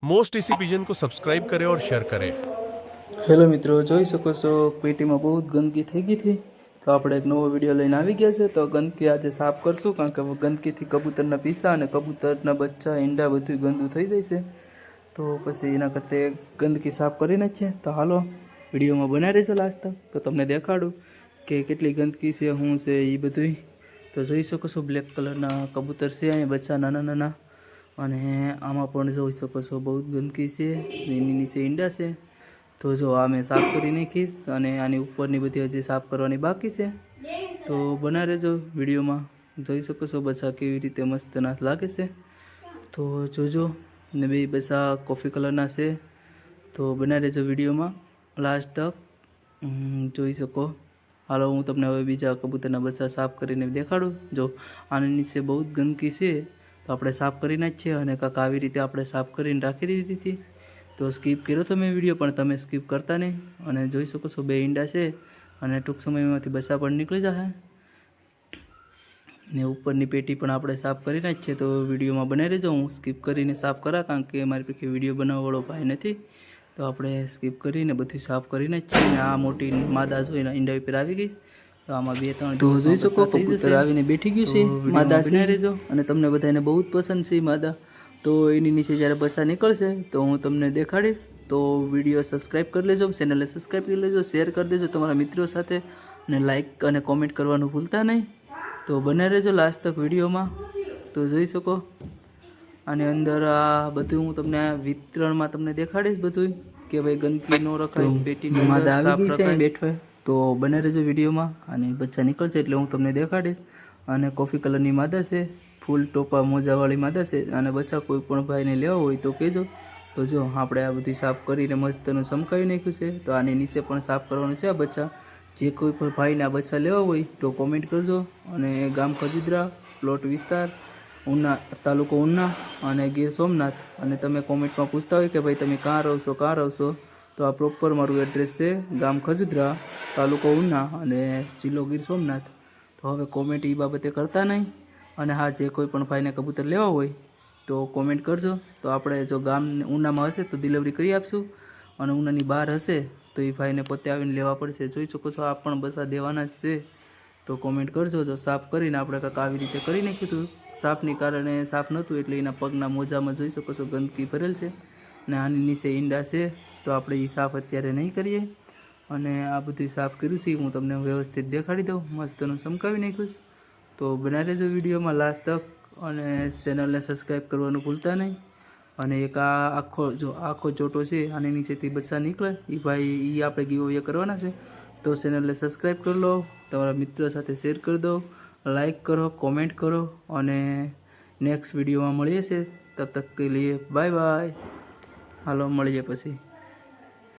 Most इसी pigeon को subscribe करें और शेयर करें। હેલો મિત્રો, જોઈ શકો છો પેટીમાં બહુ જ ગંદકી થઈ ગઈ હતી, તો આપણે એક નવો વિડીયો લઈને આવી ગયા છે. તો ગંદકી આજે સાફ કરશું, કારણ કે ગંદકીથી કબૂતરના પીસા અને કબૂતરના બચ્ચા ઈંડા બધું ગંદુ થઈ જાય છે. તો પછી એના કરતાં ગંદકી સાફ કરી નાખીએ. તો હાલો વિડીયોમાં બનાવી રહેજો લાસ્ટ તક, તો તમને દેખાડું કે કેટલી ગંદકી છે, શું છે એ બધું. તો જોઈ શકો છો બ્લેક કલરના કબૂતર છે, અહીંયા બચ્ચા નાના નાના, અને આમાં પણ જોઈ શકો છો બહુ જ ગંદકી છે, એની નીચે ઈંડા છે. તો જો આ મેં સાફ કરી નાખીશ, અને આની ઉપરની બધી હજી સાફ કરવાની બાકી છે. તો બના રહેજો વિડીયોમાં. જોઈ શકો છો બચ્ચા કેવી રીતે મસ્ત ના લાગે છે. તો જોજો, ને બે બચ્ચા કોફી કલરના છે. તો બના રહેજો વિડીયોમાં લાસ્ટ તક. જોઈ શકો. હાલો હું તમને હવે બીજા કબૂતરના બચ્ચા સાફ કરીને દેખાડું. જો આની નીચે બહુ જ ગંદકી છે, તો આપણે સાફ કરી નાખીએ. અને કાંક આવી રીતે આપણે સાફ કરીને રાખી દીધી હતી. તો સ્કીપ કર્યો તો મેં વિડીયો, પણ તમે સ્કીપ કરતા નહીં. અને જોઈ શકો છો બે ઈંડા છે, અને ટૂંક સમયમાંથી બચ્ચા પણ નીકળી જશે. ને ઉપરની પેટી પણ આપણે સાફ કરી નાખીએ. તો વિડીયોમાં બનાવી રહેજો. હું સ્કીપ કરીને સાફ કરા, કારણ કે મારી પાસે વિડીયો બનાવવાવાળો ભાઈ નથી. તો આપણે સ્કીપ કરીને બધું સાફ કરી નાખીએ. અને આ મોટી માદા જોઈને ઈંડા ઉપર આવી ગઈ. તો આમાં 2-3 તો જોઈ શકો કબૂતર આવીને બેઠી ગયું છે. માદા બનાવી રહેજો. અને તમને બધાને બહુ જ પસંદ છે માદા. તો એની નીચે જ્યારે બચ્ચા નીકળશે તો હું તમને દેખાડીશ. તો વિડીયો સબસ્ક્રાઈબ કરી લેજો, ચેનલને સબસ્ક્રાઈબ કરી લેજો, શેર કરી દેજો તમારા મિત્રો સાથે, અને લાઇક અને કોમેન્ટ કરવાનું ભૂલતા નહીં. તો બને રહેજો લાસ્ટ તક વિડીયોમાં. તો જોઈ શકો આની અંદર આ બધું હું તમને વિતરણમાં તમને દેખાડીશ બધું, કે ભાઈ ગંદકી ન રખાય, પેટીની માદા આવી ગઈ છે બેઠો. તો બને રહેજો વિડીયોમાં. અને બચ્ચા નીકળશે એટલે હું તમને દેખાડીશ. અને કોફી કલરની માદા છે, ફૂલ ટોપા મોજાવાળી માદા છે. અને બચ્ચા કોઈ પણ ભાઈને લેવા હોય તો કહેજો. તો જો આપણે આ બધું સાફ કરીને મસ્તનું ચમકાવી નાખ્યું છે. તો આની નીચે પણ સાફ કરવાનું છે આ બચ્ચા. જે કોઈ પણ ભાઈને આ બચ્ચા લેવા હોય તો કોમેન્ટ કરજો. અને ગામ ખજુદરા, પ્લોટ વિસ્તાર, ઉના, તાલુકો ઉના અને ગીર સોમનાથ. અને તમે કોમેન્ટમાં પૂછતા હોય કે ભાઈ તમે ક્યાં રહો છો, ક્યાં રહો છો, તો આ પ્રોપર મારું એડ્રેસ છે ગામ ખજુદરા, તાલુકો ઉના અને જિલ્લો ગીર સોમનાથ. તો હવે કોમેન્ટ એ બાબતે કરતા નહીં. અને હા, જે કોઈ પણ ભાઈને કબૂતર લેવા હોય તો કોમેન્ટ કરજો. તો આપણે જો ગામ ઉનામાં હશે તો ડિલિવરી કરી આપશું, અને ઉનાની બહાર હશે તો એ ભાઈને પોતે આવીને લેવા પડશે. જોઈ શકો છો આ પણ બસા દેવાના જ છે. તો કોમેન્ટ કરજો. જો સાફ કરીને આપણે કાંઈક આવી રીતે કરી નાખ્યું હતું. સાફની કારણે સાફ નહોતું એટલે એના પગના મોજામાં જોઈ શકો છો ગંદકી ભરેલ છે. અને આની નીચે ઈંડા છે, તો આપણે એ સાફ અત્યારે નહીં કરીએ. અને આ બધું સાફ કર્યું છે હું તમને વ્યવસ્થિત દેખાડી દઉં. મસ્તનું ચમકાવી નાખ્યું. તો બનાવી રહેજો વિડીયોમાં લાસ્ટ તક. અને ચેનલને સબસ્ક્રાઈબ કરવાનું ભૂલતા નહીં. અને એક આ આખો ચોટો છે, આની નીચેથી બચ્ચા નીકળે એ ભાઈ એ આપણે ગીવ અવે કરવાના છે. તો ચેનલને સબસ્ક્રાઈબ કરી લો, તમારા મિત્રો સાથે શેર કરી દો, લાઈક કરો, કોમેન્ટ કરો. અને નેક્સ્ટ વિડીયોમાં મળીએ છીએ. તબ તક કે લીએ બાય બાય. હાલો મળીએ પછી.